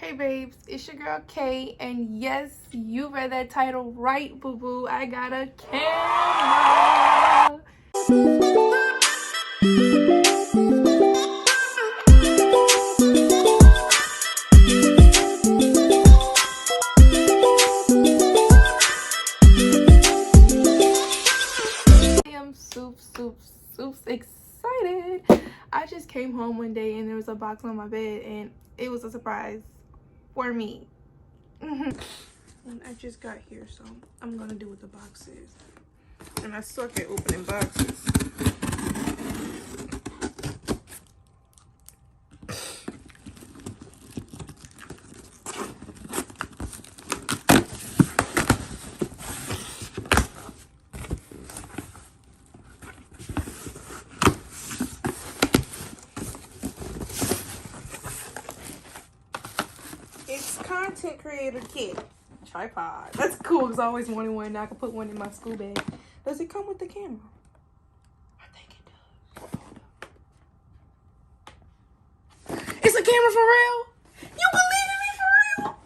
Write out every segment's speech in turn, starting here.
Hey babes, it's your girl Kay, and yes, you read that title right, boo boo. I got a camera. I am super excited. I just came home one day and there was a box on my bed, and it was a surprise for me. And I just got here, so I'm gonna do what the box is. And I suck at opening boxes. It's content creator kit. Tripod. That's cool because I always wanted one and I could put one in my school bag. Does it come with the camera? I think it does. It's a camera for real? You believe in me for real?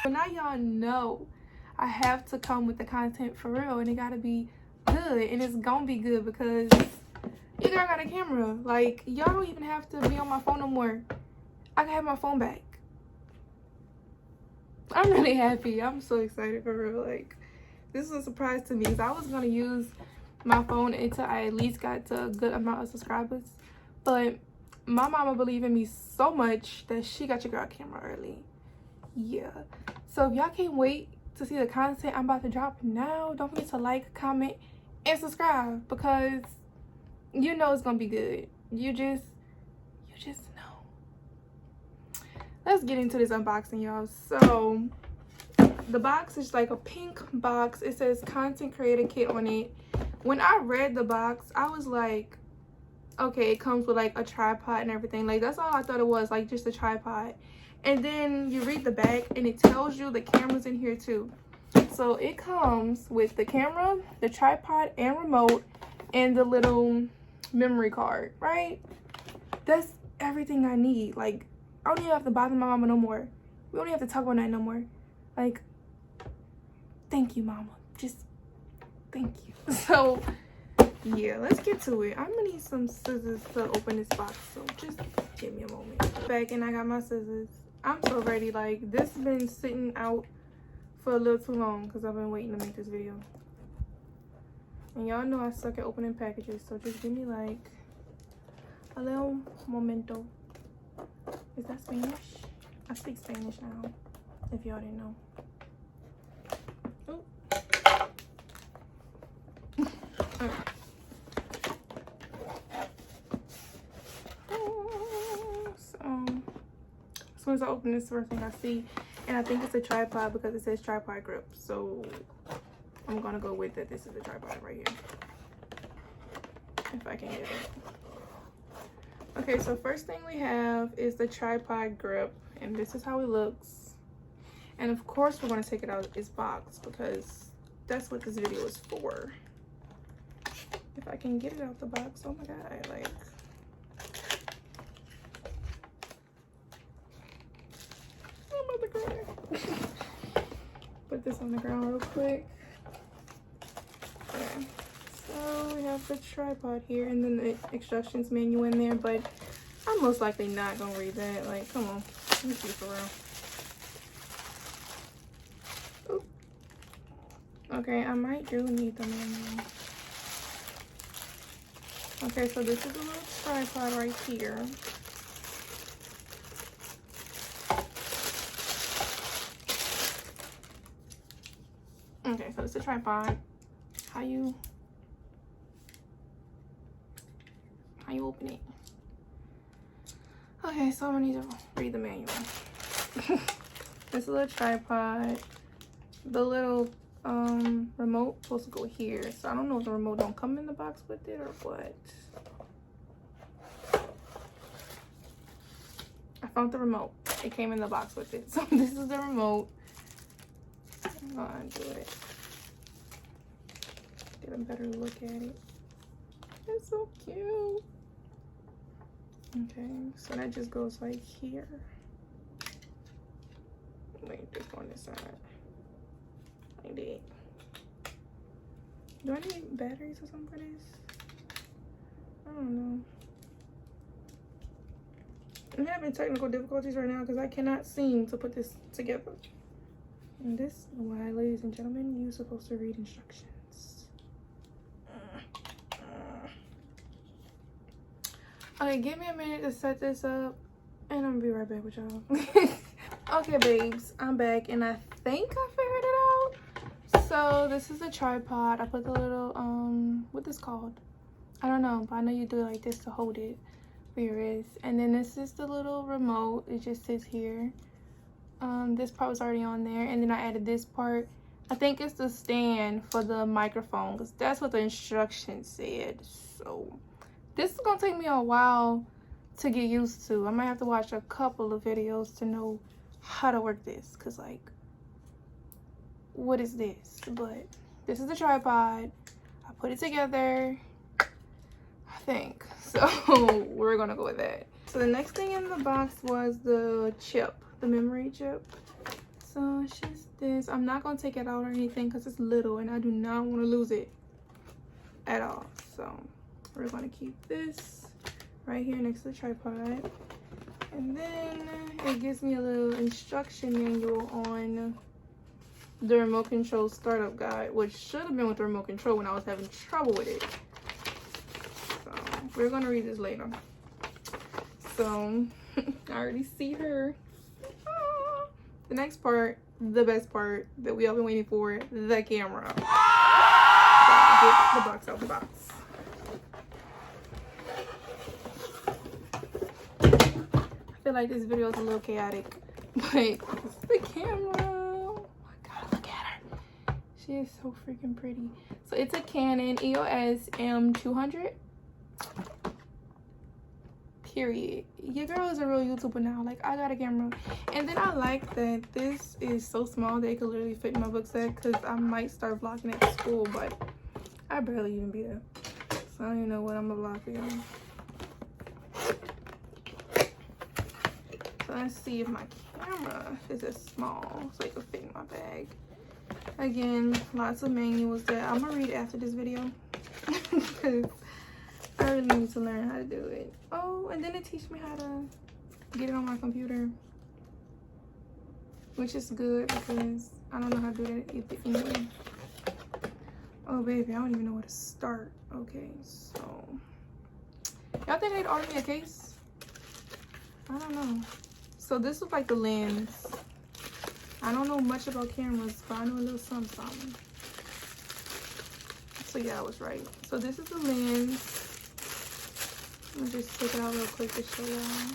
But now y'all know I have to come with the content for real, and it gotta be good, and it's gonna be good because you girl got a camera. Like, y'all don't even have to be on my phone no more. I can have my phone back. I'm really happy. I'm so excited for real. Like, this was a surprise to me because I was gonna use my phone until I at least got to a good amount of subscribers. But my mama believed in me so much that she got your girl a camera early. Yeah. So if y'all can't wait to see the content I'm about to drop now, don't forget to like, comment, and subscribe because you know it's gonna be good. You just know. Let's get into this unboxing, y'all. So the box is like a pink box. It says content creator kit on it. When I read the box, I was like, okay, it comes with like a tripod and everything. Like, that's all I thought it was, like just a tripod. And then you read the back and it tells you the camera's in here too. So it comes with the camera, the tripod and remote, and the little memory card, right? That's everything I need. Like, I don't even have to bother my mama no more. We don't even have to talk about that no more. Like, thank you, mama. Just thank you. So yeah, let's get to it. I'm gonna need some scissors to open this box, so just give me a moment. Back, and I got my scissors. I'm so ready. Like, this has been sitting out for a little too long because I've been waiting to make this video. And y'all know I suck at opening packages, so just give me like a little momento. Is that Spanish? I speak Spanish now, if y'all didn't know. Oh. So as soon as I open this, first thing I see, and I think it's a tripod because it says tripod grip, so I'm gonna go with that. This is a tripod right here, if I can get it. Okay, so first thing we have is the tripod grip, and this is how it looks. And of course we're going to take it out of its box because that's what this video is for. If I can get it out the box, oh my god, like, I'm about to cry. Put this on the ground real quick. Okay. So we have the tripod here, and then the instructions manual in there, but I'm most likely not gonna read that. Like, come on, let me see for real. Ooh. Okay, I might do need the manual. Okay, so this is a little tripod right here. Okay, so it's a tripod. How you open it? Okay, so I'm gonna need to read the manual. This little tripod, the little remote supposed to go here, so I don't know if the remote don't come in the box with it or what. I found the remote. It came in the box with it. So this is the remote. I'm gonna do it. Get a better look at it. It's so cute. Okay, so that just goes like here. Wait, this on this side. Like that. Do I need batteries or something for this? I don't know. I'm having technical difficulties right now because I cannot seem to put this together. And this is why, ladies and gentlemen, you're supposed to read instructions. Okay, give me a minute to set this up, and I'm gonna be right back with y'all. Okay, babes, I'm back, and I think I figured it out. So this is the tripod. I put the little what this called? I don't know, but I know you do it like this to hold it for your wrist. And then this is the little remote. It just sits here. This part was already on there, and then I added this part. I think it's the stand for the microphone, because that's what the instructions said. So this is gonna take me a while to get used to. I might have to watch a couple of videos to know how to work this, because like, what is this? But this is the tripod. I put it together, I think. So we're gonna go with that. So the next thing in the box was the chip, the memory chip. So it's just this. I'm not gonna take it out or anything because it's little and I do not want to lose it at all. So we're gonna keep this right here next to the tripod. And then it gives me a little instruction manual on the remote control startup guide, which should have been with the remote control when I was having trouble with it. So we're gonna read this later. So I already see her. The next part, the best part that we all been waiting for, the camera. So get the box out the box. I feel like this video is a little chaotic, but it's the camera. Oh my god, look at her. She is so freaking pretty. So it's a Canon EOS M200. Period. Your girl is a real YouTuber now. Like, I got a camera. And then I like that this is so small that it could literally fit in my book set, because I might start vlogging at school, but I barely even be there. So I don't even know what I'm gonna vlog for y'all. So let's see if my camera is this small so it can fit in my bag. Again, lots of manuals that I'm gonna read after this video because I really need to learn how to do it. Oh, and then it teaches me how to get it on my computer, which is good because I don't know how to do that anyway. Oh baby, I don't even know where to start. Okay, so y'all think they'd order me a case? I don't know. So this was like the lens. I don't know much about cameras, but I know a little something. So yeah, I was right. So this is the lens. Let me just take it out real quick to show y'all.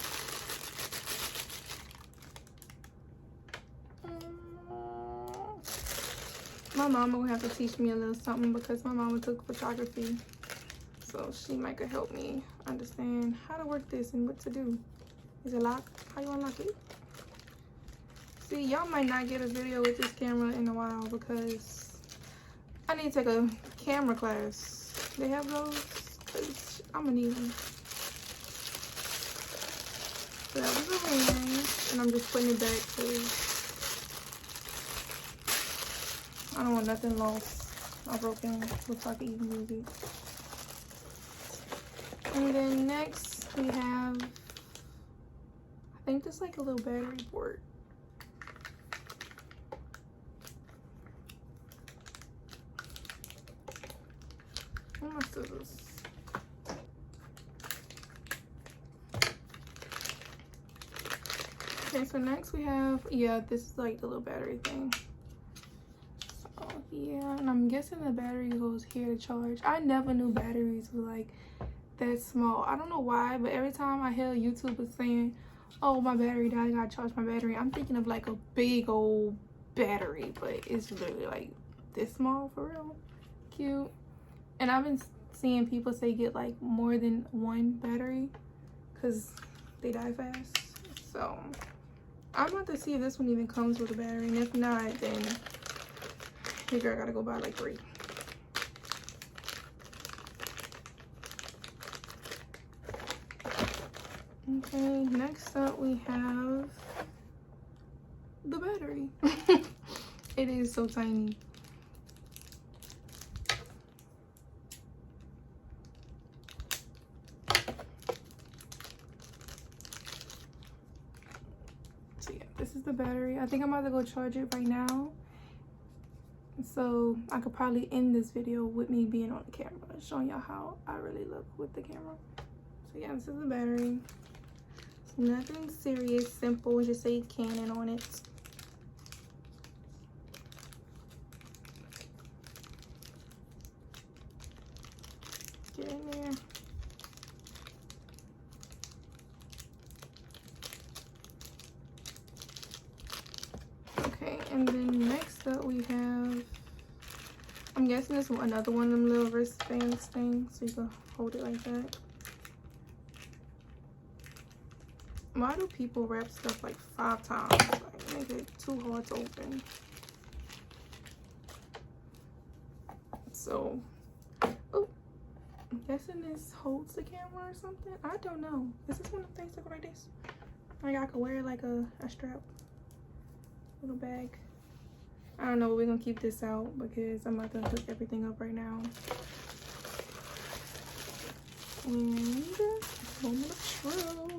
My mama will have to teach me a little something because my mama took photography. So she might could help me understand how to work this and what to do. Is it locked? How you unlock it? See, y'all might not get a video with this camera in a while because I need to take a camera class. They have those? Because I'm gonna need them. So that was the lens, and I'm just putting it back because I don't want nothing lost or broken before I can even use it. And then next we have, I think this is like a little battery port. Where are my scissors? Okay, so next we have, yeah, this is like the little battery thing. So yeah, and I'm guessing the battery goes here to charge. I never knew batteries were like that small. I don't know why, but every time I hear YouTubers saying, oh, my battery died, I gotta charge my battery, I'm thinking of like a big old battery, but it's literally like this small for real. Cute. And I've been seeing people say get like more than one battery because they die fast. So I'm about to see if this one even comes with a battery, and if not, then your girl gotta go buy like 3. Okay, next up we have the battery. It is so tiny. So yeah, this is the battery. I think I'm about to go charge it right now, so I could probably end this video with me being on the camera, showing y'all how I really look with the camera. So yeah, this is the battery. It's nothing serious, simple, just say Canon on it. Get in there. Okay, and then next up we have, I'm guessing this is another one of them little wristbands things, so you can hold it like that. Why do people wrap stuff like 5 times? Like, make it too hard to open. So, oh, I'm guessing this holds the camera or something. I don't know. Is this one of the things that go like this? Like I could wear like a strap, little bag. I don't know. We're gonna keep this out because I'm about to hook everything up right now. And moment of truth.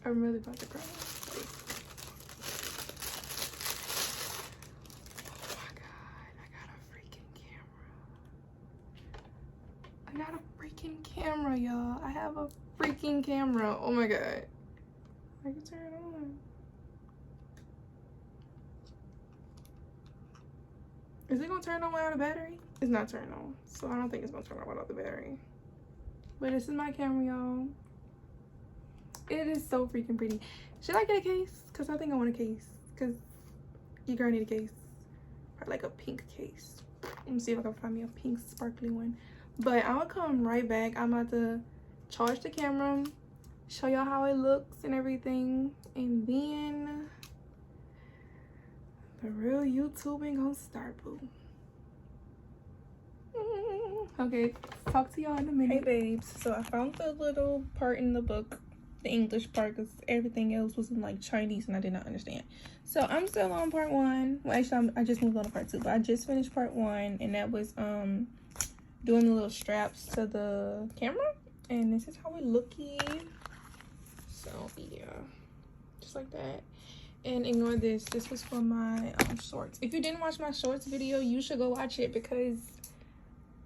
I'm really about to cry. Oh my god, I got a freaking camera. I got a freaking camera, y'all. I have a freaking camera. Oh my god. I can turn it on. Is it gonna turn on without a battery? It's not turning on, so I don't think it's gonna turn on without the battery. But this is my camera, y'all. It is so freaking pretty. Should I get a case? Because I think I want a case. Because your girl need a case. Or like a pink case. Let me see if I can find me a pink sparkly one. But I'll come right back. I'm about to charge the camera, show y'all how it looks and everything. And then the real YouTubing gonna start, boo. Okay, talk to y'all in a minute. Hey babes, so I found the little part in the book, the English part, because everything else was in like Chinese and I did not understand. So I'm still on part 1. Well, actually I just moved on to part 2, but I just finished part 1, and that was doing the little straps to the camera, and this is how it looky. So yeah, just like that. And ignore this, this was for my shorts. If you didn't watch my shorts video, you should go watch it because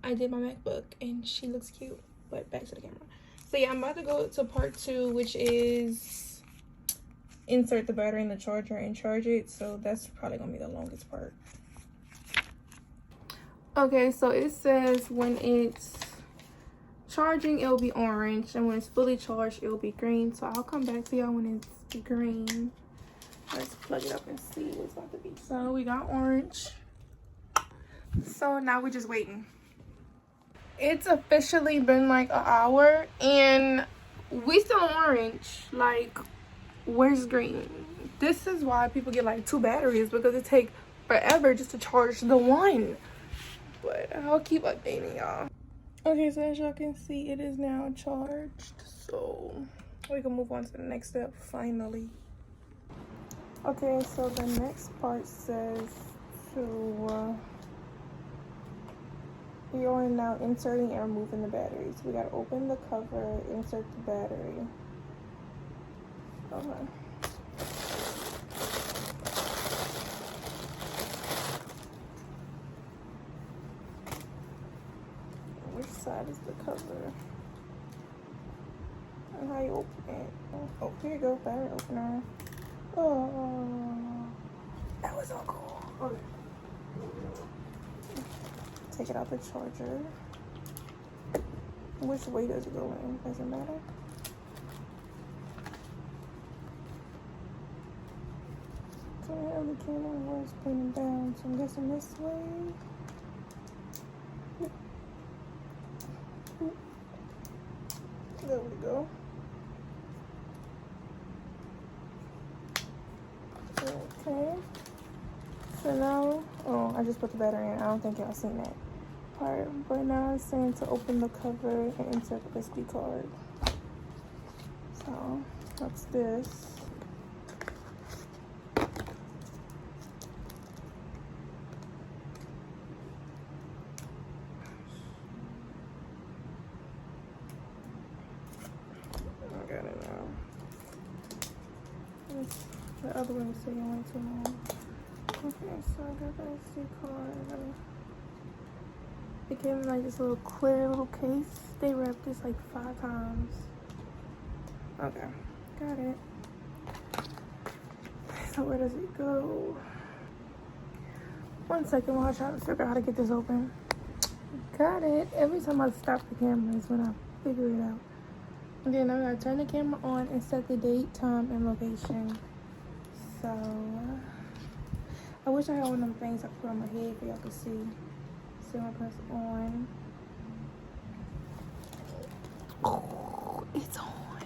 I did my MacBook and she looks cute. But back to the camera. So yeah, I'm about to go to part 2, which is insert the battery in the charger and charge it. So that's probably gonna be the longest part. Okay, so it says when it's charging, it'll be orange, and when it's fully charged, it'll be green. So I'll come back to y'all when it's green. Let's plug it up and see what it's about to be. So we got orange. So now we're just waiting. It's officially been like an hour and we still orange. Like, where's green? This is why people get like 2 batteries, because it takes forever just to charge the one. But I'll keep updating y'all. Okay, so as y'all can see, it is now charged. So we can move on to the next step finally. Okay, so the next part says to we are now inserting and removing the batteries. We gotta open the cover, insert the battery. Okay. Which side is the cover? And how you open it? Oh, here you go, battery opener. Oh, that was so cool. Okay. Take it out the charger. Which way does it go in? Does it matter? So I have the camera was pointing down, so I'm guessing this way. There we go. Okay. So now, oh, I just put the battery in. I don't think y'all seen that part. But now it's saying to open the cover and insert the SD card. So What's this? I got it now. The other one is taking way too long. Okay, so I got the SD card. It came in like this little clear little case. They wrapped this like 5 times. Okay, got it. So where does it go? 1 second while I try to figure out how to get this open. Got it. Every time I stop the camera is when I figure it out. Okay, now I gotta turn the camera on and set the date, time, and location. So, I wish I had one of them things I could put on my head for y'all to see. So I press on. Oh, it's on.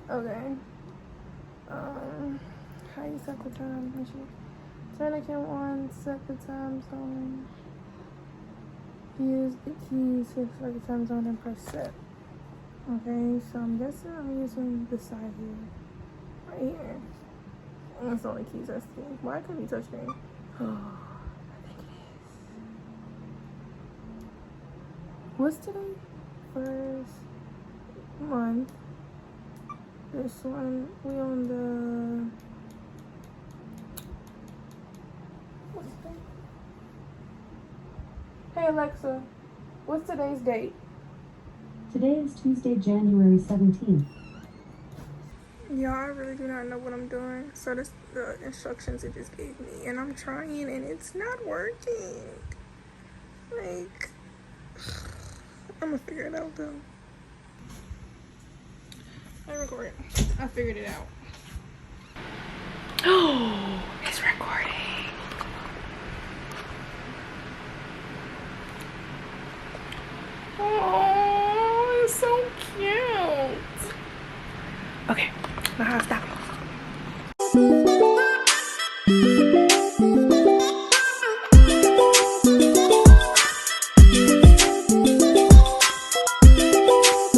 Okay. How you set the time? Turn the camera on, set the time zone. Use the keys to select the time zone and press set. Okay, so I'm guessing I'm using this side here. Right here. That's the only keys I see. Why couldn't you touch me? Oh, I think it is. What's today? First month. This one, we on the... What's today? Hey Alexa, what's today's date? Today is Tuesday, January 17th. Y'all, I really do not know what I'm doing. So this the instructions it just gave me, and I'm trying, and it's not working. Like, I'm gonna figure it out though. I record. I figured it out. Oh, it's recording. Oh, it's so cute. Okay, now how to stop.